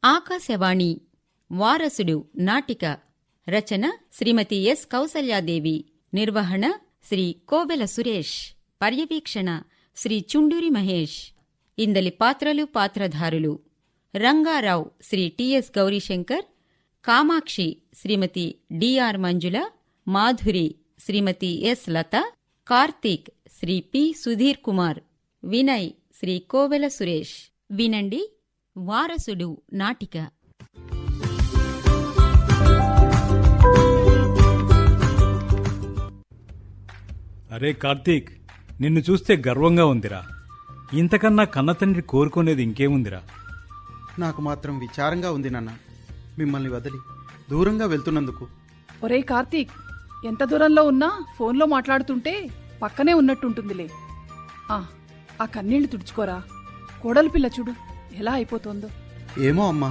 ఆకాశవాణి వారసుడు నాటిక రచన శ్రీమతి ఎస్ కౌసల్యాదేవి, నిర్వహణ శ్రీ కోవెల సురేష్, పర్యవీక్షణ శ్రీ చుండూరి మహేష్. ఇందలి పాత్రలు పాత్రధారులు: రంగారావు శ్రీ టిఎస్ గౌరీశంకర్, కామాక్షి శ్రీమతి డిఆర్ మంజుల, మాధురి శ్రీమతి ఎస్ లత, కార్తీక్ శ్రీ పి సుధీర్ కుమార్, వినయ్ శ్రీ కోవెల సురేష్. వినండి వారసుడు నాటిక. అరే కార్తీక్, నిన్ను చూస్తే గర్వంగా ఉందిరా. ఇంతకన్నా కన్నతండ్రి కోరుకునేది ఇంకేముందిరా? నాకు మాత్రం విచారంగా ఉంది నాన్న, మిమ్మల్ని వదిలి దూరంగా వెళ్తున్నందుకు. ఒరే కార్తీక్, ఎంత దూరంలో ఉన్నా ఫోన్లో మాట్లాడుతుంటే పక్కనే ఉన్నట్టుంటుందిలే. ఆ కన్నీళ్లు తుడుచుకోరా. కోడలు పిల్ల చూడు ఎలా అయిపోతుందో. ఏమో అమ్మా,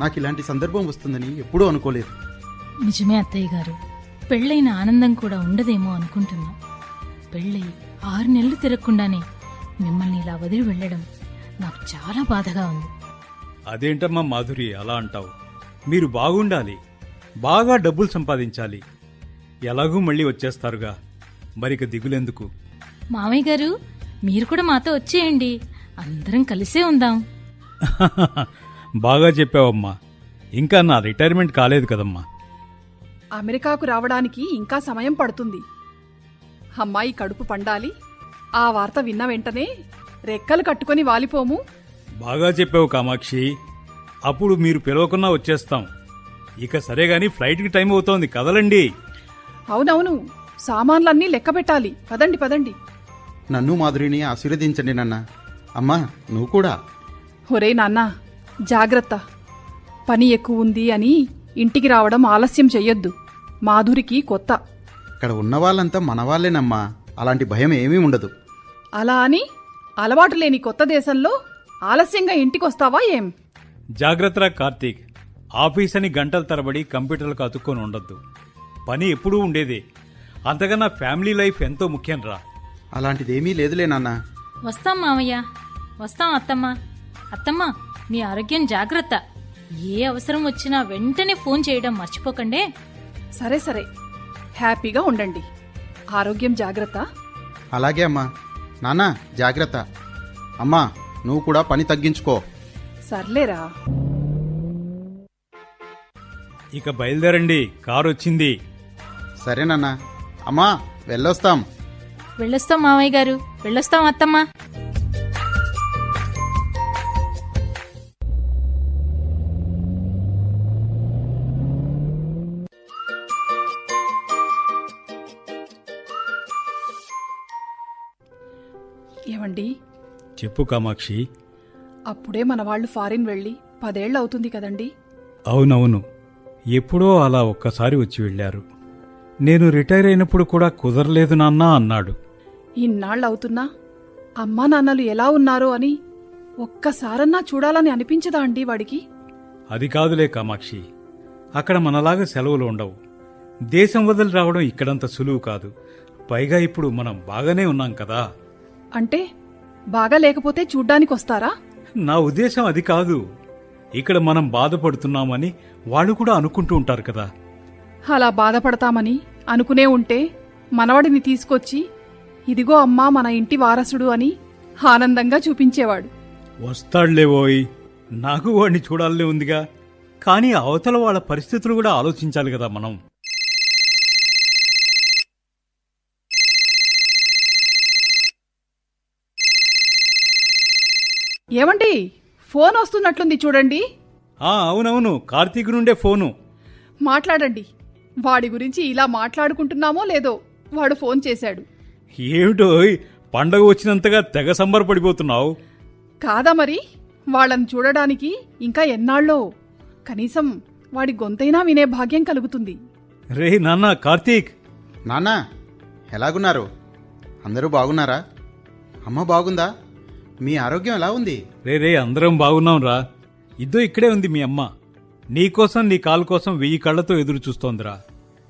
నాకు ఇలాంటి సందర్భం వస్తుందని ఎప్పుడూ అనుకోలేదు. నిజమే అత్తయ్య గారు, పెళ్ళైన ఆనందం కూడా ఉండదేమో అనుకుంటున్నా. పెళ్ళై 6 నెలలు తిరగకుండానే మిమ్మల్ని ఇలా వదిలి వెళ్లడం నాకు చాలా బాధగా ఉంది. అదేంటమ్మా మాధురి అలా అంటావు? మీరు బాగుండాలి, బాగా డబ్బులు సంపాదించాలి. ఎలాగూ మళ్ళీ వచ్చేస్తారుగా, మరిక దిగులెందుకు? మామయ్య గారు, మీరు కూడా మాతో వచ్చేయండి, అందరం కలిసే ఉందాం. బాగా చెప్పావమ్మా. ఇంకా నా రిటైర్మెంట్ కాలేదు కదమ్మా. అమెరికాకు రావడానికి ఇంకా సమయం పడుతుంది. అమ్మాయి కడుపు పండాలి. ఆ వార్త విన్న వెంటనే రెక్కలు కట్టుకుని వాలిపోము. బాగా చెప్పావు కామాక్షి. అప్పుడు మీరు పిలవకున్నా వచ్చేస్తాం. ఇక సరేగాని ఫ్లైట్కి టైం అవుతోంది, కదలండి. అవునవును, సామాన్లన్నీ లెక్క పెట్టాలి. పదండి పదండి. నన్ను మాధురిని ఆశీర్వదించండి నాన్న. అమ్మా, నువ్వు కూడా. ఒరే నాన్న, జాగ్రత్త. పని ఎక్కువ ఉంది అని ఇంటికి రావడం ఆలస్యం చెయ్యొద్దు. మాధురికి కొత్త. ఇక్కడ ఉన్న వాళ్ళంతా మన వాళ్ళేనమ్మా, అలాంటి భయం ఏమీ ఉండదు. అలా అని అలవాటు లేని కొత్త దేశంలో ఆలస్యంగా ఇంటికొస్తావా ఏం? జాగ్రత్తరా కార్తీక్. ఆఫీస్ అని గంటల తరబడి కంప్యూటర్లకు అతుక్కొని ఉండొద్దు. పని ఎప్పుడూ ఉండేదే. అంతకన్నా ఫ్యామిలీ లైఫ్ ఎంతో ముఖ్యం రా. అలాంటిదేమీ లేదులే నాన్న. వస్తాం మామయ్య, వస్తాం అత్తమ్మ. అత్తమ్మ, మీ ఆరోగ్యం జాగ్రత్త. ఏ అవసరం వచ్చినా వెంటనే ఫోన్ చేయడం మర్చిపోకండే. సరే సరే, హ్యాపీగా ఉండండి. ఆరోగ్యం జాగ్రత్త. అలాగే అమ్మా. నాన్న జాగ్రత్త. అమ్మా, నువ్వు కూడా పని తగ్గించుకో. సర్లేరా. ఇక బయలుదేరండి, కారు వచ్చింది. సరేనన్నా. అమ్మా, వెళ్ళొస్తాం. వెళ్ళొస్తాం మామయ్య గారు, వెళ్ళొస్తాం అత్తమ్మ. ఏమండి? చెప్పు కామాక్షి. అప్పుడే మన వాళ్ళు ఫారిన్ వెళ్ళి 10 ఏళ్ళు అవుతుంది కదండి? అవునవును, ఎప్పుడో అలా ఒక్కసారి వచ్చి వెళ్ళారు. నేను రిటైర్ అయినప్పుడు కూడా కుదరలేదు నాన్నా అన్నాడు. ఇన్నాళ్ళవుతున్నా అమ్మా నాన్నలు ఎలా ఉన్నారో అని ఒక్కసారన్నా చూడాలని అనిపించదా అండి వాడికి? అది కాదులే కామాక్షి, అక్కడ మనలాగా సెలవులు ఉండవు. దేశం వదిలి రావడం ఇక్కడంత సులువు కాదు. పైగా ఇప్పుడు మనం బాగానే ఉన్నాం కదా. అంటే బాగా లేకపోతే చూడ్డానికొస్తారా? నా ఉద్దేశం అది కాదు. ఇక్కడ మనం బాధపడుతున్నామని వాళ్ళు కూడా అనుకుంటూ ఉంటారు కదా. అలా బాధపడతామని అనుకునే ఉంటే మనవడిని తీసుకొచ్చి ఇదిగో అమ్మా మన ఇంటి వారసుడు అని ఆనందంగా చూపించేవాడు. వస్తాడులేవోయ్, నాకు వాడిని చూడాలనే ఉందిగా. కానీ అవతల వాళ్ళ పరిస్థితులు కూడా ఆలోచించాలి కదా మనం. ఏమండి, ఫోన్ వస్తున్నట్లుంది చూడండి. అవునవును, కార్తీక్ నుండే ఫోను. మాట్లాడండి. వాడి గురించి ఇలా మాట్లాడుకుంటున్నామో లేదో వాడు ఫోన్ చేశాడు. ఏమిటో పండగ వచ్చినంతగా తెగ సంబరపడిపోతున్నావు. కాదా మరి, వాళ్ళని చూడడానికి ఇంకా ఎన్నాళ్ళో. కనీసం వాడి గొంతైనా వినే భాగ్యం కలుగుతుంది. రే నాన్న కార్తీక్. నాన్న, ఎలాగున్నారు? అందరూ బాగున్నారా? అమ్మ బాగుందా? మీ ఆరోగ్యం ఎలా ఉంది? రే అందరం బాగున్నాం రా. ఇద్దో ఇక్కడే ఉంది మీ అమ్మ. నీకోసం, నీ కాలు కోసం 1000 కళ్లతో ఎదురు చూస్తోందిరా.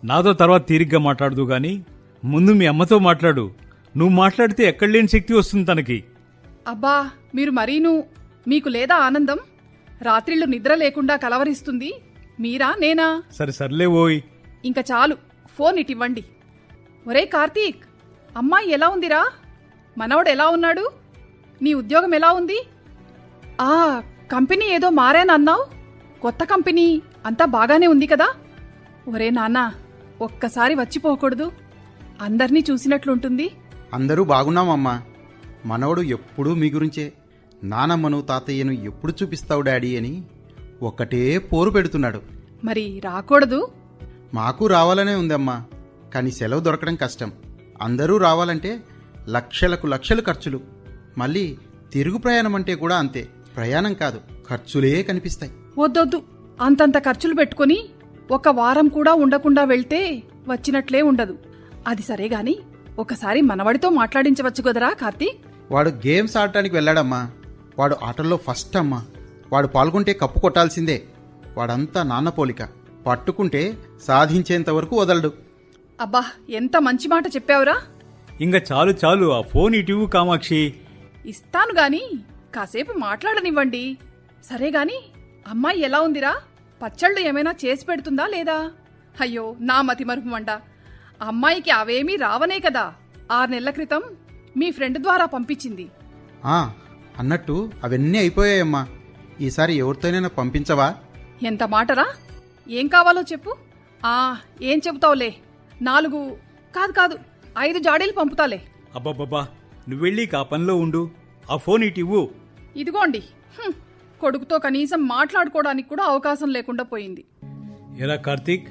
నాతో తర్వాత తీరిగ్గా మాట్లాడదు గాని ముందు మీ అమ్మతో మాట్లాడు. నువ్వు మాట్లాడితే ఎక్కడలేని శక్తి వస్తుంది తనకి. అబ్బా, మీరు మరీను. మీకు లేదా ఆనందం? రాత్రిళ్ళు నిద్ర లేకుండా కలవరిస్తుంది మీరా నేనా? సరే సర్లే ఓయ్. ఇంక చాలు, ఫోన్ ఇటివ్వండి. ఒరే కార్తీక్, అమ్మాయి ఎలా ఉందిరా? మనవడు ఎలా ఉన్నాడు? నీ ఉద్యోగం ఎలా ఉంది? ఆ కంపెనీ ఏదో మారానన్నావు, కొత్త కంపెనీ అంతా బాగానే ఉంది కదా? ఒరే నాన్నా, ఒక్కసారి వచ్చిపోకూడదు? అందర్నీ చూసినట్లుంటుంది. అందరూ బాగున్నామమ్మా. మనవడు ఎప్పుడూ మీ గురించే, నానమ్మను తాతయ్యను ఎప్పుడు చూపిస్తావు డాడీ అని ఒక్కటే పోరు పెడుతున్నాడు. మరి రాకూడదు? మాకు రావాలనే ఉందమ్మా, కానీ సెలవు దొరకడం కష్టం. అందరూ రావాలంటే లక్షలకు లక్షలు ఖర్చులు. మళ్ళీ తిరుగు ప్రయాణం అంటే కూడా అంతే. ప్రయాణం కాదు, ఖర్చులే కనిపిస్తాయి. వద్దొద్దు, అంతంత ఖర్చులు పెట్టుకుని ఒక వారం కూడా ఉండకుండా వెళ్తే వచ్చినట్లే ఉండదు. అది సరే గాని ఒకసారి మనవడితో మాట్లాడించవచ్చు కదరా కార్తీక్? వాడు గేమ్స్ ఆడటానికి వెళ్ళాడమ్మా. వాడు ఆటల్లో ఫస్ట్ అమ్మా. వాడు పాల్గొంటే కప్పు కొట్టాల్సిందే. వాడంతా నాన్న పోలిక, పట్టుకుంటే సాధించేంత వరకు వదలడు. అబ్బా, ఎంత మంచి మాట చెప్పావురా. ఇంక చాలు చాలు, ఆ ఫోన్ ఇటివు కామాక్షి. ఇస్తాను గాని కాసేపు మాట్లాడనివ్వండి. సరే గాని అమ్మాయి ఎలా ఉందిరా? పచ్చళ్ళు ఏమైనా చేసి పెడుతుందా లేదా? అయ్యో నా మతి మరుపు మండ. అమ్మాయికి అవేమీ రావనే కదా 6 నెలల క్రితం మీ ఫ్రెండ్ ద్వారా పంపించింది. అన్నట్టు అవన్నీ అయిపోయాయమ్మా. ఈసారి ఎవరితోనైనా పంపించవా? ఎంత మాటరా? ఏం కావాలో చెప్పు. ఏం చెబుతావులే, 4 కాదు 5 జాడీలు పంపుతాలే. అబ్బబ్బబ్బా, నువ్వెళ్ళి ఆ పనిలో ఉండు. ఆ ఫోన్ ఇటివ్వు. ఇదిగోండి. కొడుకుతో కనీసం మాట్లాడుకోవడానికి కూడా అవకాశం లేకుండా పోయింది. ఎరా కార్తీక్,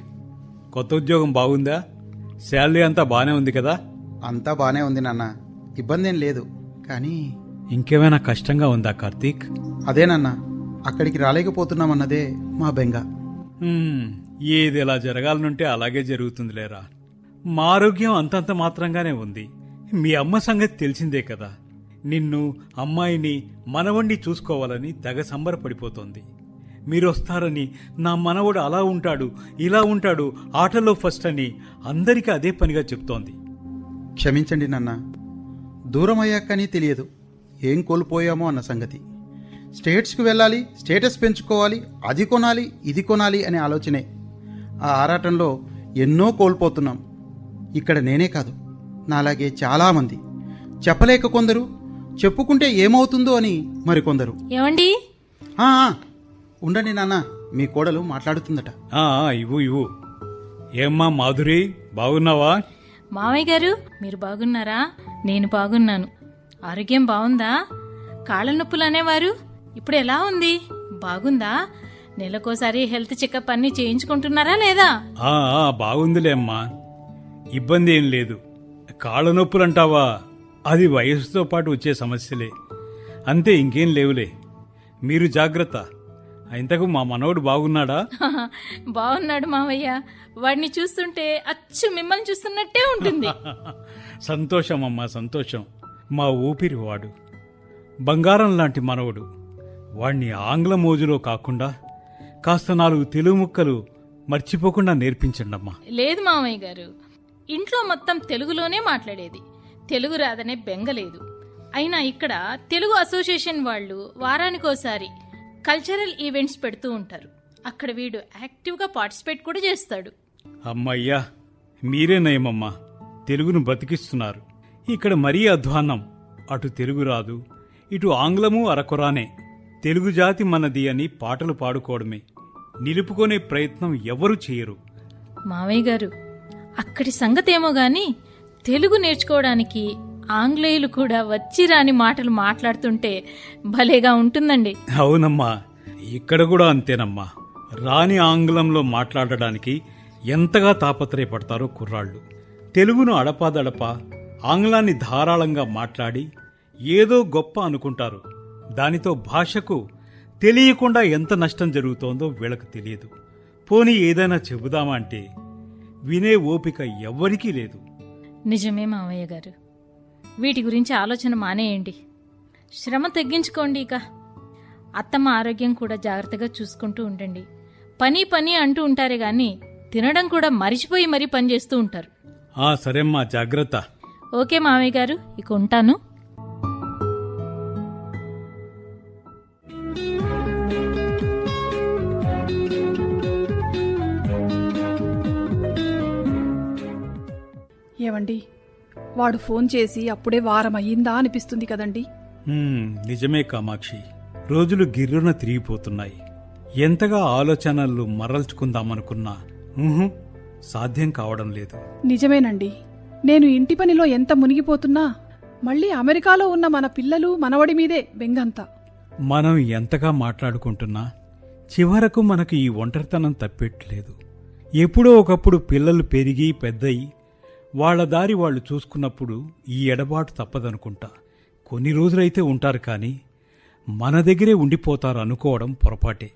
కొత్త ఉద్యోగం బాగుందా? శాలరీ అంతా బానే ఉంది కదా? అంతా బానే ఉంది నాన్న, ఇబ్బంది ఏం లేదు. కానీ ఇంకేమైనా కష్టంగా ఉందా కార్తీక్? అదేనన్నా, అక్కడికి రాలేకపోతున్నామన్నదే మా బెంగ. ఏది ఎలా జరగాలనుంటే అలాగే జరుగుతుందిలేరా. మా ఆరోగ్యం అంతంత మాత్రంగానే ఉంది. మీ అమ్మ సంగతి తెలిసిందే కదా. నిన్ను, అమ్మాయిని, మనవణ్ణి చూసుకోవాలని తెగ సంబరపడిపోతోంది. మీరొస్తారని, నా మనవడు అలా ఉంటాడు, ఇలా ఉంటాడు, ఆటలో ఫస్ట్ అని అందరికీ అదే పనిగా చెప్తోంది. క్షమించండి నాన్న, దూరం అయ్యాకని తెలియదు ఏం కోల్పోయామో అన్న సంగతి. స్టేట్స్కి వెళ్ళాలి, స్టేటస్ పెంచుకోవాలి, అది కొనాలి, ఇది కొనాలి అనే ఆలోచనే. ఆ ఆరాటంలో ఎన్నో కోల్పోతున్నాం. ఇక్కడ నేనే కాదు, నాలాగే చాలామంది. చెప్పలేక కొందరు, చెప్పుకుంటే ఏమవుతుందో అని మరికొందరు. ఏమండి? ఉండండి నాన్న, మీ కోడలు మాట్లాడుతుందట. ఇవ్వు. ఏమ్మా మాధురి, బాగున్నావా? మామయ్య గారు, మీరు బాగున్నారా? నేను బాగున్నాను. ఆరోగ్యం బాగుందా? కాళ్ళ నొప్పులు అనేవారు, ఇప్పుడు ఎలా ఉంది? బాగుందా? నెలకోసారి హెల్త్ చెకప్ అన్ని చేయించుకుంటున్నారా లేదా? బాగుందిలే అమ్మా, ఇబ్బంది ఏం లేదు. కాళ్ళ నొప్పులంటావా, అది వయసుతో పాటు వచ్చే సమస్యలే, అంతే, ఇంకేం లేవులే. మీరు జాగ్రత్త. ఇంతకు మా మనవడు బాగున్నాడా? బాగున్నాడు మావయ్య. వాడిని చూస్తుంటే అచ్చు మిమ్మల్ని చూస్తున్నట్టే ఉంటుంది. సంతోషం అమ్మా, సంతోషం. మా ఊపిరి వాడు, బంగారం లాంటి మనవడు. వాణ్ణి ఆంగ్ల మోజులో కాకుండా కాస్త 4 తెలుగు ముక్కలు మర్చిపోకుండా నేర్పించండమ్మా. లేదు మామయ్య గారు, ఇంట్లో మొత్తం తెలుగులోనే మాట్లాడేది. తెలుగు రాదనే బెంగలేదు. అయినా ఇక్కడ తెలుగు అసోసియేషన్ వాళ్ళు వారానికోసారి కల్చరల్ ఈవెంట్స్ పెడుతూ ఉంటారు. అక్కడ వీడు యాక్టివ్గా పార్టిసిపేట్ కూడా చేస్తాడు. అమ్మయ్యా, మీరే నయమమ్మా, తెలుగును బతికిస్తున్నారు. ఇక్కడ మరీ అధ్వాన్నం. అటు తెలుగు రాదు, ఇటు ఆంగ్లము అరకొరానే. తెలుగు జాతి మనది అని పాటలు పాడుకోవడమే, నిలుపుకునే ప్రయత్నం ఎవరూ చేయరు. మావయ్య గారు, అక్కడి సంగతేమో గాని తెలుగు నేర్చుకోవడానికి ఆంగ్లేయులు కూడా వచ్చి రాని మాటలు మాట్లాడుతుంటే భలేగా ఉంటుందండి. అవునమ్మా, ఇక్కడ కూడా అంతేనమ్మా. రాని ఆంగ్లంలో మాట్లాడడానికి ఎంతగా తాపత్రయపడతారో కుర్రాళ్ళు. తెలుగును అడపాదడపా, ఆంగ్లాన్ని ధారాళంగా మాట్లాడి ఏదో గొప్ప అనుకుంటారు. దానితో భాషకు తెలియకుండా ఎంత నష్టం జరుగుతోందో వీళ్ళకు తెలియదు. పోనీ ఏదైనా చెబుదామా అంటే వినే ఓపిక ఎవ్వరికీ లేదు. నిజమే మావయ్య గారు, వీటి గురించి ఆలోచన మానేయండి. శ్రమ తగ్గించుకోండి. ఇక అత్తమ్మ ఆరోగ్యం కూడా జాగ్రత్తగా చూసుకుంటూ ఉండండి. పని అంటూ ఉంటారే గాని తినడం కూడా మరిచిపోయి మరీ పని చేస్తూ ఉంటారు. సరేమ్మా, జాగ్రత్త. ఓకే మావయ్య గారు, ఇక ఉంటాను. ఏవండి, వాడు ఫోన్ చేసి అప్పుడే వారం అయ్యిందా అనిపిస్తుంది కదండి. నిజమే కామాక్షి, రోజులు గిర్రున తిరిగిపోతున్నాయి. ఎంతగా ఆలోచనలు మరల్చుకుందామనుకున్నా సాధ్యం కావడం లేదు. నిజమేనండి, నేను ఇంటి పనిలో ఎంత మునిగిపోతున్నా మళ్ళీ అమెరికాలో ఉన్న మన పిల్లలు మనవడి మీదే బెంగంతా. మనం ఎంతగా మాట్లాడుకుంటున్నా చివరకు మనకు ఈ ఒంటరితనం తప్పెట్లేదు. ఎప్పుడో ఒకప్పుడు పిల్లలు పెరిగి పెద్దయి వాళ్ల దారి వాళ్ళు చూసుకున్నప్పుడు ఈ ఎడబాటు తప్పదనుకుంటా. కొన్ని రోజులైతే ఉంటారు కానీ మన దగ్గరే ఉండిపోతారు అనుకోవడం పొరపాటే.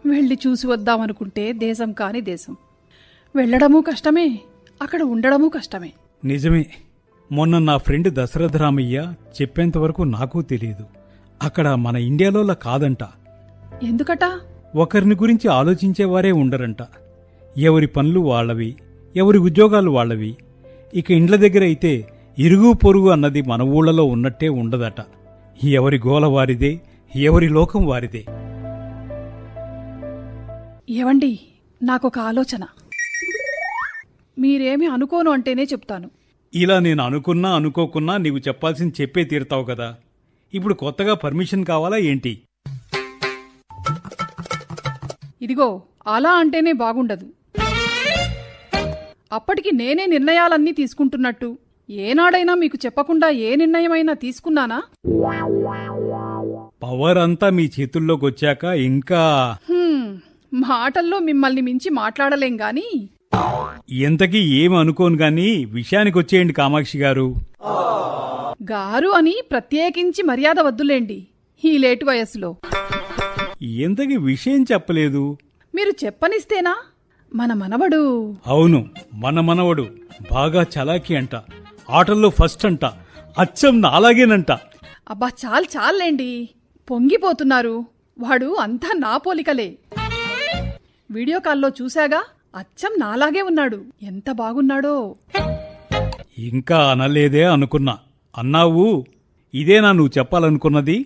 వెళ్ళి చూసి వద్దామనుకుంటే దేశం కాని దేశం. వెళ్ళడమూ కష్టమే, అక్కడ ఉండడమూ కష్టమే. నిజమే. మొన్న నా ఫ్రెండ్ దశరథరామయ్య చెప్పేంతవరకు నాకూ తెలియదు. అక్కడ మన ఇండియాలోలా కాదంట. ఎందుకట? ఒకరిని గురించి ఆలోచించేవారే ఉండరంట. ఎవరి పనులు వాళ్లవి, ఎవరి ఉద్యోగాలు వాళ్లవి. ఇక ఇండ్ల దగ్గర అయితే ఇరుగు పొరుగు అన్నది మన ఊళ్ళలో ఉన్నట్టే ఉండదట. ఎవరి గోల వారిదే, ఎవరి లోకం వారిదే. ఏవండి, నాకొక ఆలోచన. మీరేమి అనుకోను అంటేనే చెప్తాను. ఇలా నేను అనుకున్నా అనుకోకున్నా నీవు చెప్పాల్సింది చెప్పే తీరుతావు కదా. ఇప్పుడు కొత్తగా పర్మిషన్ కావాలా ఏంటి? ఇదిగో, అలా అంటేనే బాగుండదు. అప్పటికి నేనే నిర్ణయాలన్నీ తీసుకుంటున్నట్టు ఏనాడైనా మీకు చెప్పకుండా ఏ నిర్ణయమైనా తీసుకున్నానా? పవర్ అంతా మీ చేతుల్లోకి వచ్చాక ఇంకా మాటల్లో మిమ్మల్ని మించి మాట్లాడలేం గాని. ఎంతకీ ఏమి అనుకోను గాని విషయానికి వచ్చేయండి కామాక్షి గారు. గారు అని ప్రత్యేకించి మర్యాద వద్దులేండి ఈ లేటు వయస్సులో. ఎంతకీ విషయం చెప్పలేదు. మీరు చెప్పనిస్తేనా? మన మనవడు. అవును, మన మనవడు బాగా చలాకీ అంట. ఆటల్లో ఫస్ట్ అంట. అచ్చం నాలాగేనంట. అబ్బా, చాలేండి, పొంగిపోతున్నారు. వాడు అంతా నా పోలికలే. వీడియో కాల్లో చూశాగా, అచ్చం నాలాగే ఉన్నాడు. ఎంత బాగున్నాడో. ఇంకా అనలేదే అనుకున్నా. అన్నావు. ఇదేనా నువ్వు చెప్పాలనుకున్నది?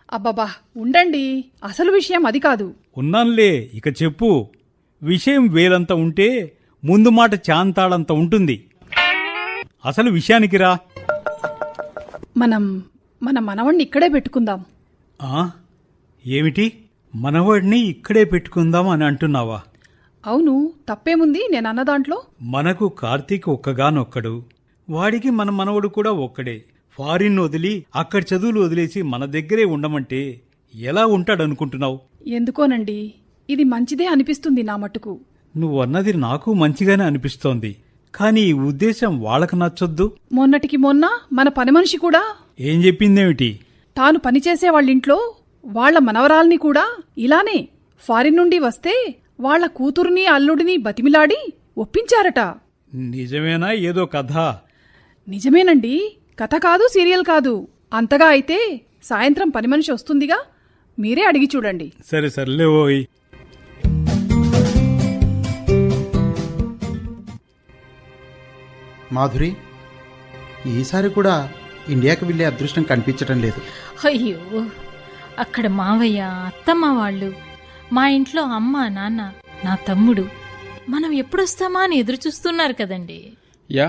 అబ్బబ్బా, ఉండండి, అసలు విషయం అది కాదు. ఉన్నాన్లే, ఇక చెప్పు. విషయం వేరంత ఉంటే ముందు మాట చాంతాడంత ఉంటుంది. అసలు విషయానికి రా. మన మనవణ్ణి ఇక్కడే పెట్టుకుందాం. ఏమిటి, మనవాడిని ఇక్కడే పెట్టుకుందాం అని అంటున్నావా? అవును, తప్పేముంది నేనన్న దాంట్లో? మనకు కార్తీక్ ఒక్కగానొక్కడు. వాడికి మన మనవడు కూడా ఒక్కడే. ఫారిన్ వదిలి అక్కడ చదువులు వదిలేసి మన దగ్గరే ఉండమంటే ఎలా ఉంటాడనుకుంటున్నావు? ఎందుకోనండి, ఇది మంచిదే అనిపిస్తుంది నా మటుకు. నువ్వన్నది నాకు మంచిగానే అనిపిస్తోంది. కాని ఈ ఉద్దేశం వాళ్ళకు నచ్చొద్దు. మొన్నటికి మొన్న మన పని మనిషి కూడా ఏం చెప్పిందేమిటి? తాను పనిచేసే వాళ్ళింట్లో వాళ్ల మనవరాల్ని కూడా ఇలానే ఫారిన్ నుండి వస్తే వాళ్ల కూతుర్ని అల్లుడిని బతిమిలాడి ఒప్పించారట. నిజమేనా? ఏదో కథ. నిజమేనండి, కథ కాదు, సీరియల్ కాదు. అంతగా అయితే సాయంత్రం పని మనిషి వస్తుందిగా, మీరే అడిగి చూడండి. సరే సర్లే ఓయ్. మాధురి, ఈసారి కూడా ఇండియాకి వెళ్ళే అదృష్టం కనిపించటం లేదు. అయ్యో, అక్కడ మావయ్య, అత్తమ్మ వాళ్ళు, మా ఇంట్లో అమ్మ, నాన్న, నా తమ్ముడు మనం ఎప్పుడొస్తామా అని ఎదురు చూస్తున్నారు కదండి. యా,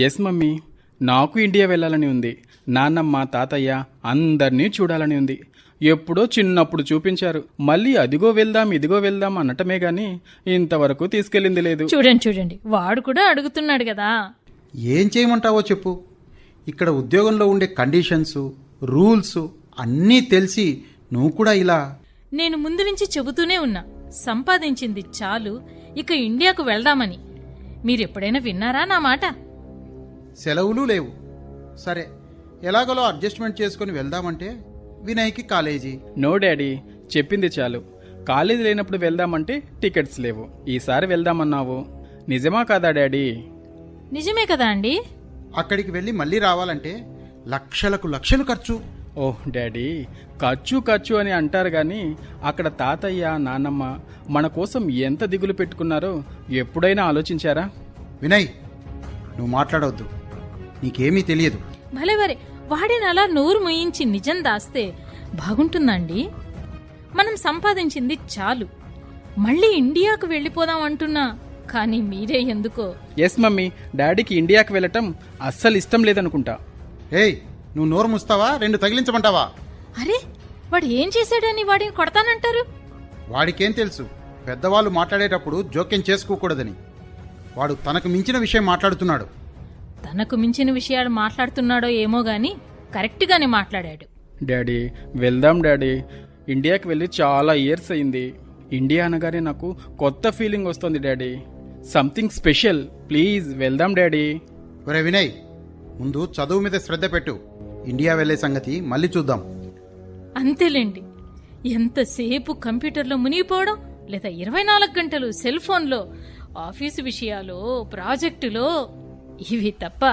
ఎస్ మమ్మీ, నాకు ఇండియా వెళ్ళాలని ఉంది. నాన్నమ్మ, తాతయ్య అందరినీ చూడాలని ఉంది. ఎప్పుడో చిన్నప్పుడు చూపించారు. మళ్ళీ అదిగో వెళ్దాం ఇదిగో వెళ్దాం అనటమే గాని ఇంతవరకు తీసుకెళ్ళింది లేదు. చూడండి, వాడు కూడా అడుగుతున్నాడు కదా. ఏం చేయమంటావో చెప్పు. ఇక్కడ ఉద్యోగంలో ఉండే కండిషన్స్, రూల్స్ అన్నీ తెలిసి నువ్వు కూడా ఇలా. నేను ముందు నుంచి చెబుతూనే ఉన్నా, సంపాదించింది చాలు, ఇక ఇండియాకు వెళ్దామని. మీరెప్పుడైనా విన్నారా నా మాట? సెలవులు లేవు. సరే, ఎలాగోలో అడ్జస్ట్మెంట్ చేసుకుని వెళ్దామంటే వినయ్కి కాలేజీ. నో డాడీ, చెప్పింది చాలు. కాలేజీ లేనప్పుడు వెళ్దామంటే టికెట్స్ లేవు. ఈసారి వెళ్దామన్నావు. నిజమా కాదా డాడీ? నిజమే కదా అండి. అక్కడికి వెళ్ళి మళ్ళీ రావాలంటే లక్షలకు లక్షలు ఖర్చు. ఓహ్ డాడీ, ఖర్చు అని అంటారు గాని అక్కడ తాతయ్య, నాన్నమ్మ మన కోసం ఎంత దిగులు పెట్టుకున్నారో ఎప్పుడైనా ఆలోచించారా? వినయ్, నువ్వు మాట్లాడవద్దు, నీకేమీ తెలియదు. భలే వాడిని అలా నోరు ముయించి నిజం దాస్తే బాగుంటుందండి. మనం సంపాదించింది చాలు, మళ్ళీ ఇండియాకు వెళ్ళిపోదాం అంటున్నా కానీ మీరే ఎందుకో. ఎస్ మమ్మీ, డాడీకి ఇండియాకి వెళ్ళటం అస్సలు ఇష్టం లేదనుకుంటా. ఏయ్, నువ్వు నోరు ముస్తావా, 2 తగిలించమంటావా? అరే, వాడు ఏం చేశాడని వాడిని కొడతానంటారు? వాడికేం తెలుసు, పెద్దవాళ్ళు మాట్లాడేటప్పుడు జోక్యం చేసుకోకూడదని. వాడు తనకు మించిన విషయం మాట్లాడుతున్నాడు. తనకు మించిన విషయాలు మాట్లాడుతున్నాడో ఏమో గాని కరెక్ట్గానే మాట్లాడాడు. డాడీ, వెళ్దాం డాడీ. ఇండియాకి వెళ్ళి చాలా ఇయర్స్ అయింది. ఇండియా అనగానే నాకు కొత్త ఫీలింగ్ వస్తుంది డాడీ. Something special. ప్లీజ్ వెళ్దాం డాడీ. ఒరే వినయ్, ముందు చదువు మీద శ్రద్ధ పెట్టు. ఇండియా వెళ్ళే సంగతి మళ్ళీ చూద్దాం. అంతేలేండి, ఎంతసేపు కంప్యూటర్లో మునిగిపోవడం, లేదా 24 గంటలు సెల్ ఫోన్లో ఆఫీసు విషయాలు, ప్రాజెక్టులో, ఇవి తప్ప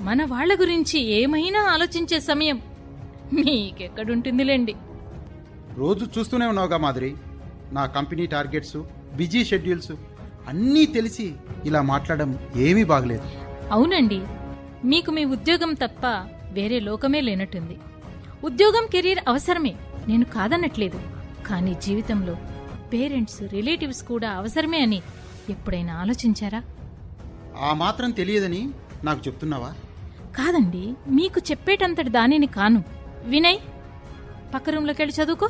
మన వాళ్ళ గురించి ఏమైనా ఆలోచించే సమయం మీకెక్కడుంటుందిలేండి. రోజు చూస్తూనే ఉన్నావుగా మాదిరి, నా కంపెనీ టార్గెట్స్, బిజీ షెడ్యూల్స్ అన్నీ తెలిసి ఇలా మాట్లాడడం ఏమీ బాగలేదు. అవునండి, మీకు మీ ఉద్యోగం తప్ప వేరే లోకమే లేనట్టుంది. ఉద్యోగం, కెరీర్ అవసరమే, నేను కాదనట్లేదు. కానీ జీవితంలో పేరెంట్స్, రిలేటివ్స్ కూడా అవసరమే అని ఎప్పుడైనా ఆలోచించారా? ఆ మాత్రం తెలియదని నాకు చెప్తున్నావా? కాదండి, మీకు చెప్పేటంతటి దానిని కాను. వినయ్, పక్క రూమ్లోకి వెళ్ళి చదువుకో.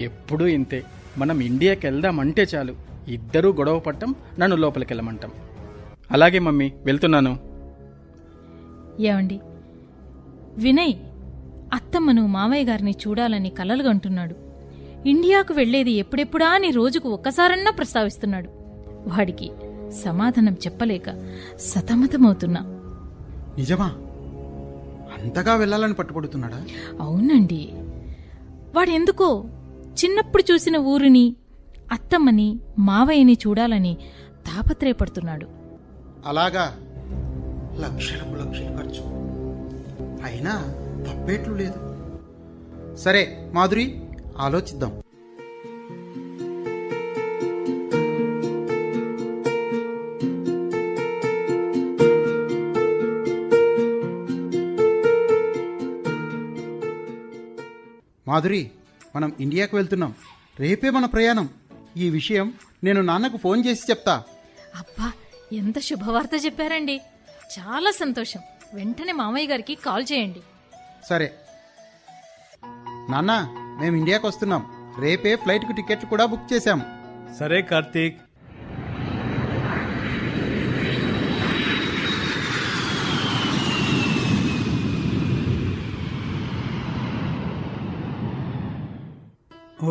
ఎప్పుడూ ఇంతే. మనం ఇండియాకి వెళ్దామంటే చాలు, ఇద్దరూ గొడవ పట్టం, నన్ను లోపలికి వెళ్ళమంటాం. అలాగే మమ్మీ, వెళ్తున్నాను. ఏమండి, వినయ్ అత్తమ్మను, మామయ్య గారిని చూడాలని కలలుగంటున్నాడు. ఇండియాకు వెళ్లేది ఎప్పుడెప్పుడా అని రోజుకు ఒక్కసారన్నా ప్రస్తావిస్తున్నాడు. వాడికి సమాధానం చెప్పలేక సతమతమవుతున్నా. నిజమా? అంతగా వెళ్ళాలని పట్టుబడుతున్నాడా? అవునండి, వాడెందుకో చిన్నప్పుడు చూసిన ఊరిని, అత్తమ్మని, మావయ్యని చూడాలని తాపత్రయపడుతున్నాడు. అలాగా? లక్షలకు లక్షలు ఖర్చు అయినా తప్పేట్లు లేదు. సరే మాధురి, ఆలోచిద్దాం. మాధురి, మనం ఇండియాకు వెళ్తున్నాం. రేపే మన ప్రయాణం. ఈ విషయం నేను నాన్నకు ఫోన్ చేసి చెప్తా. అబ్బా, ఎంత శుభవార్త చెప్పారండి. చాలా సంతోషం. వెంటనే మామయ్య గారికి కాల్ చేయండి. సరే నాన్న, మేము ఇండియాకు వస్తున్నాం. రేపే ఫ్లైట్కు టికెట్లు కూడా బుక్ చేశాం. సరే కార్తీక్.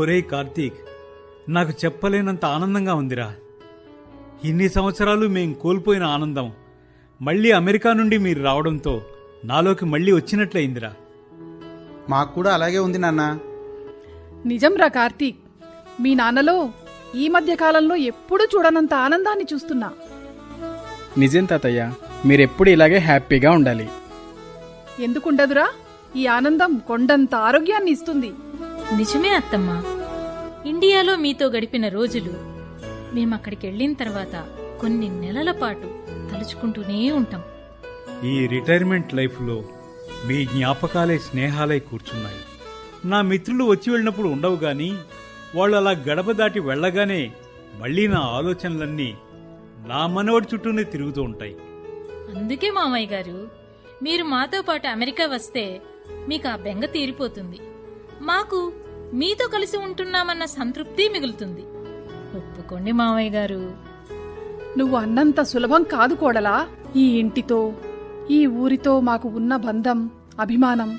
ఒరే కార్తీక్, నాకు చెప్పలేనంత ఆనందంగా ఉందిరా. ఇన్ని సంవత్సరాలు మేం కోల్పోయిన ఆనందం మళ్ళీ అమెరికా నుండి మీరు రావడంతో నాలోకి మళ్ళీ వచ్చినట్లయిందిరా. మాకు కూడా అలాగే ఉంది నాన్న. నిజంరా కార్తీక్, మీ నాన్నలో ఈ మధ్య కాలంలో ఎప్పుడూ చూడనంత ఆనందాన్ని చూస్తున్నా. నిజం తాతయ్య, మీరెప్పుడు ఇలాగే హ్యాపీగా ఉండాలి. ఎందుకుండదురా? ఈ ఆనందం కొండంత ఆరోగ్యాన్ని ఇస్తుంది. నిజమే అత్తమ్మా. ఇండియాలో మీతో గడిపిన రోజులు మేమక్కడికి వెళ్ళిన తర్వాత కొన్ని నెలల పాటు తలుచుకుంటూనే ఉంటాం. ఈ రిటైర్మెంట్ లైఫ్లో మీ జ్ఞాపకాలే స్నేహాలై కూర్చున్నాయి. నా మిత్రులు వచ్చి వెళ్ళినప్పుడు ఉండవు గాని వాళ్ళు అలా గడప దాటి వెళ్ళగానే మళ్ళీ నా ఆలోచనలన్నీ నా మనవడి చుట్టూనే తిరుగుతూ ఉంటాయి. అందుకే మామయ్య గారు, మీరు మాతో పాటు అమెరికా వస్తే మీకు ఆ బెంగ తీరిపోతుంది. మాకు మీతో కలిసి ఉంటున్నామన్న సంతృప్తి మిగులుతుంది. ఒప్పుకోండి మామయ్య గారు. నువ్వు అన్నంత సులభం కాదు కోడలా. ఈ ఇంటితో, ఈ ఊరితో మాకు ఉన్న బంధం, అభిమానం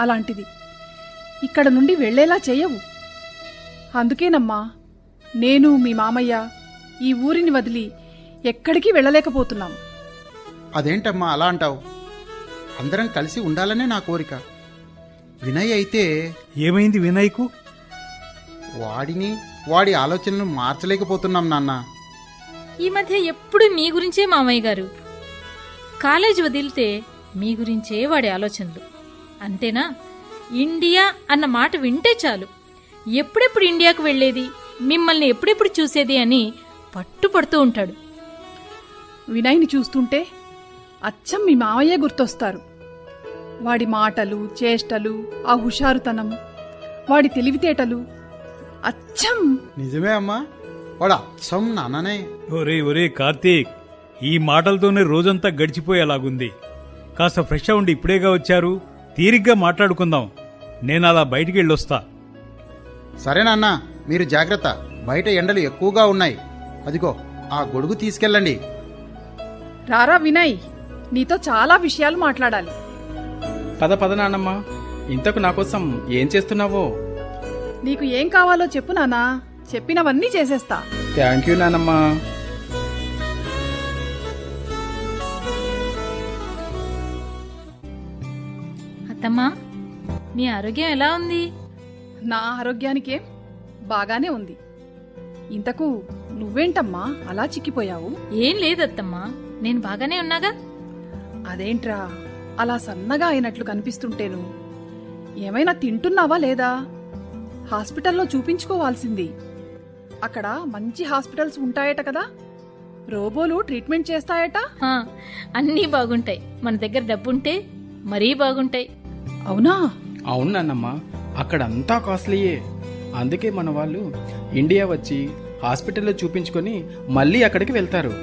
అలాంటిది. ఇక్కడ నుండి వెళ్లేలా చేయవు. అందుకేనమ్మా నేను, మీ మామయ్య ఈ ఊరిని వదిలి ఎక్కడికి వెళ్ళలేకపోతున్నాం. అదేంటమ్మా అలా అంటావు? అందరం కలిసి ఉండాలనే నా కోరిక. వినయ్ అయితే ఏమైంది వినయ్కు? వాడి ఆలోచనలు మార్చలేకపోతున్నాం నాన్న. ఈ మధ్య ఎప్పుడు మీ గురించే మామయ్య గారు. కాలేజ్ వదిలితే మీ గురించే వాడి ఆలోచనలు. అంతేనా? ఇండియా అన్న మాట వింటే చాలు ఎప్పుడెప్పుడు ఇండియాకు వెళ్లేది, మిమ్మల్ని ఎప్పుడెప్పుడు చూసేది అని పట్టుపడుతూ ఉంటాడు. వినయ్ని చూస్తుంటే అచ్చం మీ మామయ్యే గుర్తొస్తారు. వాడి మాటలు, చేష్టలు, ఆ హుషారుతనం, వాడి తెలివితేటలు అచ్చం. నిజమే అమ్మా, వాడు అచ్చం నాన్ననే. ఒరే ఒరే కార్తీక్, ఈ మాటలతోనే రోజంతా గడిచిపోయేలాగుంది. కాస్త ఫ్రెష్ అవ్వండి, ఇప్పుడేగా వచ్చారు. తీరిగ్గా మాట్లాడుకుందాం. నేను అలా బయటికి వెళ్ళొస్తా. సరే నాన్న, మీరు జాగ్రత్త. బయట ఎండలు ఎక్కువగా ఉన్నాయి. అదిగో ఆ గొడుగు తీసుకెళ్ళండి. రారా వినయ్, నీతో చాలా విషయాలు మాట్లాడాలి. పద పద నాన్నమ్మ, ఇంతకు నా కోసం ఏం చేస్తున్నావో. నీకు ఏం కావాలో చెప్పు నాన్నా, చెప్పినవన్నీ చేసేస్తా. థ్యాంక్ యూ నానమ్మ. అత్తమ్మా, మీ ఆరోగ్యం ఎలా ఉంది? నా ఆరోగ్యానికేం బాగానే ఉంది. ఇంతకు నువ్వేంటమ్మా అలా చిక్కిపోయావు? ఏం లేదత్తమ్మా, నేను బాగానే ఉన్నాగా. అదేంట్రా అలా సన్నగా అయినట్లు కనిపిస్తుంటేను? ఏమైనా తింటున్నావా లేదా? హాస్పిటల్లో చూపించుకోవాల్సింది. అక్కడ మంచి హాస్పిటల్స్ ఉంటాయట కదా, రోబోలు ట్రీట్మెంట్ చేస్తాయట. హా, అన్నీ బాగుంటాయి. మన దగ్గర డబ్బుంటే మరీ బాగుంటాయి. అవునా? అవును నాన్నమ్మ, అక్కడంతా కాస్ట్లీయే. అందుకే మన వాళ్ళు ఇండియా వచ్చి హాస్పిటల్లో చూపించుకొని మళ్ళీ అక్కడికి వెళ్తారు.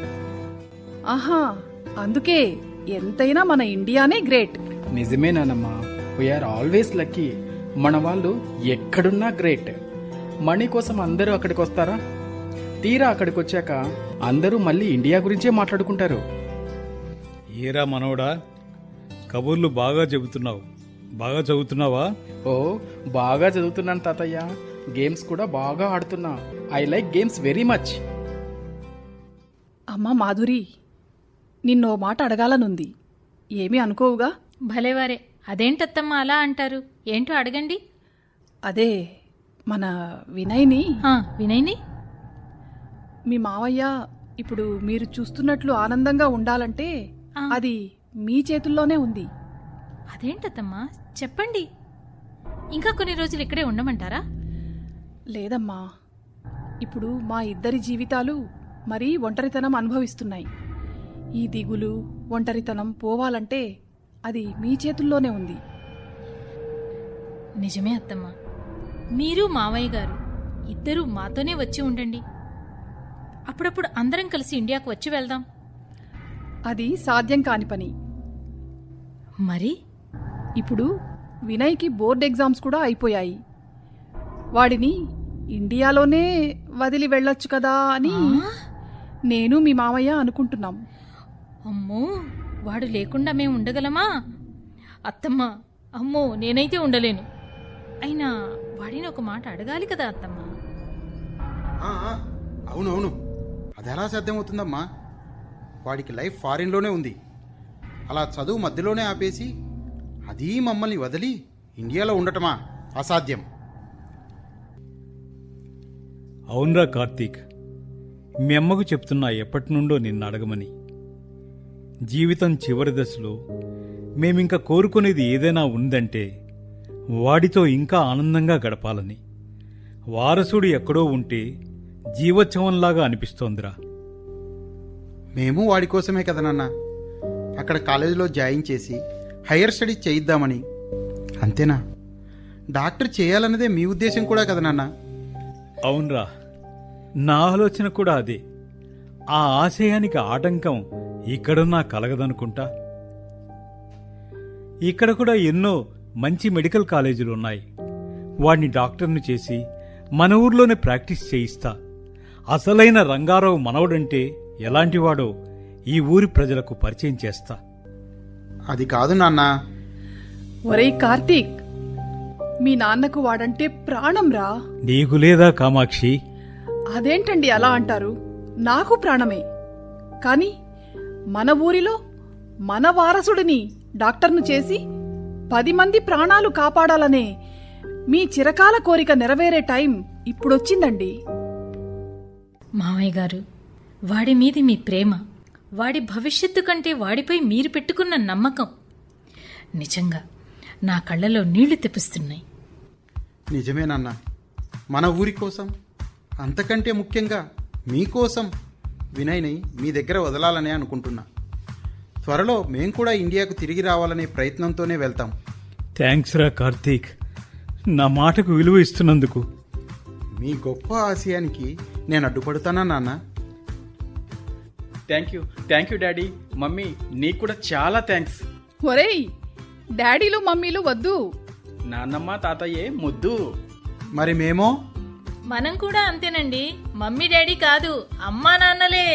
ఆహా, అందుకే ఎంతైనా మన ఇండియానే గ్రేట్. నిజమే నానమ్మ, వీఆర్ ఆల్వేస్ లక్కీ. మన వాళ్ళు ఎక్కడున్నా గ్రేట్. మనీ కోసం అందరూ అక్కడికి వస్తారా? తీరా అక్కడికి వచ్చాక అందరూ మళ్ళీ ఇండియా గురించే మాట్లాడుకుంటారు. ఏరా మనవడా, కబుర్లు బాగా చెబుతున్నావు. బాగా చదువుతున్నావా? ఓ, బాగా చదువుతున్నాను తాతయ్య. గేమ్స్ కూడా బాగా ఆడుతున్నా. I like games very much. అమ్మా మాధురి, నిన్నో మాట అడగాలనుంది. ఏమీ అనుకోవుగా? భలేవారే. అదేంటత్తమ్మా అలా అంటారు? ఏంటో అడగండి. అదే మన వినయ్ని, వినయ్ని మీ మావయ్య ఇప్పుడు మీరు చూస్తున్నట్లు ఆనందంగా ఉండాలంటే అది మీ చేతుల్లోనే ఉంది. అదేంటత్తమ్మా చెప్పండి. ఇంకా కొన్ని రోజులు ఇక్కడే ఉండమంటారా? లేదమ్మా, ఇప్పుడు మా ఇద్దరి జీవితాలు మరీ ఒంటరితనం అనుభవిస్తున్నాయి. ఈ దిగులు ఒంటరితనం పోవాలంటే అది మీ చేతుల్లోనే ఉంది. నిజమే అత్తమ్మా. మీరు మావయ్య గారు ఇద్దరూ మాతోనే వచ్చి ఉండండి. అప్పుడప్పుడు అందరం కలిసి ఇండియాకు వచ్చి వెళ్దాం. అది సాధ్యం కాని పని. మరి ఇప్పుడు వినయ్కి బోర్డ్ ఎగ్జామ్స్ కూడా అయిపోయాయి. వాడిని ఇండియాలోనే వదిలి వెళ్ళొచ్చు కదా అని నేను మీ మామయ్య అనుకుంటున్నాం. అమ్మో, వాడు లేకుండా మేము ఉండగలమా? అత్తమ్మ, అమ్మో, నేనైతే ఉండలేను. అయినా వాడిని ఒక మాట అడగాలి కదా అత్తమ్మ. అవునవును, అది ఎలా సాధ్యమవుతుందమ్మా? వాడికి లైఫ్ ఫారిన్లోనే ఉంది. అలా చదువు మధ్యలోనే ఆపేసి అది మమ్మల్ని వదిలి ఇండియాలో ఉండటమా? అసాధ్యం. అవునరా కార్తీక్, మీ అమ్మకు చెప్తున్నా ఎప్పటి నుండో నిన్ను అడగమని. జీవితం చివరి దశలో మేమింక కోరుకునేది ఏదైనా ఉందంటే వాడితో ఇంకా ఆనందంగా గడపాలని. వారసుడు ఎక్కడో ఉంటే జీవోత్సవంలాగా అనిపిస్తోందిరా. మేము వాడి కోసమే కదా నాన్న అక్కడ కాలేజీలో జాయిన్ చేసి హైయర్ స్టడీస్ చేయిద్దామని. అంతేనా? డాక్టర్ చేయాలన్నదే మీ ఉద్దేశం కూడా కదా నాన్న? అవునరా, నా ఆలోచన కూడా అదే. ఆ ఆశయానికి ఆటంకం ఇక్కడున్నా కలగదనుకుంటా. ఇక్కడ కూడా ఎన్నో మంచి మెడికల్ కాలేజీలు ఉన్నాయి. వాడిని డాక్టర్ను చేసి మన ఊర్లోనే ప్రాక్టీస్ చేయిస్తా. అసలైన రంగారావు మనవడంటే ఎలాంటివాడో ఈ ఊరి ప్రజలకు పరిచయం చేస్తా. అది కాదు నాన్న. ఒరేయ్ కార్తీక్, మీ నాన్నకు వాడంటే ప్రాణం రా. నీకు లేదా కామాక్షి? అదేంటండి అలా అంటారు? నాకు ప్రాణమే. కాని మన ఊరిలో మన వారసుడిని డాక్టర్ను చేసి 10 మంది ప్రాణాలు కాపాడాలనే మీ చిరకాల కోరిక నెరవేరే టైం ఇప్పుడొచ్చిందండి. మావయ్య గారు, వాడి మీది మీ ప్రేమ, వాడి భవిష్యత్తు కంటే వాడిపై మీరు పెట్టుకున్న నమ్మకం నిజంగా నా కళ్ళలో నీళ్లు తెప్పిస్తున్నాయి. నిజమేనన్నా, మన ఊరి కోసం, అంతకంటే ముఖ్యంగా మీకోసం వినయ్ని మీ దగ్గర వదలాలనే అనుకుంటున్నా. త్వరలో మేం కూడా ఇండియాకు తిరిగి రావాలనే ప్రయత్నంతోనే వెళ్తాం. థ్యాంక్స్ రా కార్తీక్, నా మాటకు విలువ ఇస్తున్నందుకు. మీ గొప్ప ఆశయానికి నేను అడ్డుపడుతానా నాన్న? Thank you daddy. మమ్మీ నీకు కూడా చాలా థ్యాంక్స్. ఒరేయ్, డాడీలు మమ్మీలు వద్దు. నాన్నమ్మ తాతయ్యే ముద్దు. మరి మేమో? మనం కూడా అంతేనండి. మమ్మీ డాడీ కాదు, అమ్మా నాన్నలే.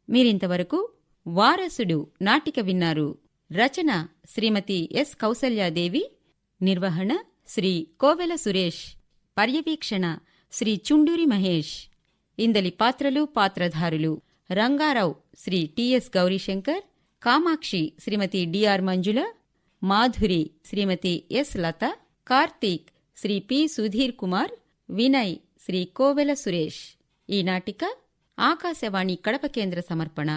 మీరింతవరకు వారసుడు నాటిక విన్నారు. రచన శ్రీమతి ఎస్ కౌసల్యాదేవి, నిర్వహణ శ్రీ కోవెల సురేష్, పర్యవేక్షణ శ్రీ చుండూరి మహేష్. ఇందలి పాత్రలు పాత్రధారులు: రంగారావు శ్రీ టిఎస్ గౌరీశంకర్, కామాక్షి శ్రీమతి డిఆర్ మంజుల, మాధురి శ్రీమతి ఎస్ లత, కార్తీక్ శ్రీ పి సుధీర్ కుమార్, వినయ్ శ్రీ కోవెల సురేష్. ఈ నాటిక ఆకాశవాణి కడప కేంద్ర సమర్పణ.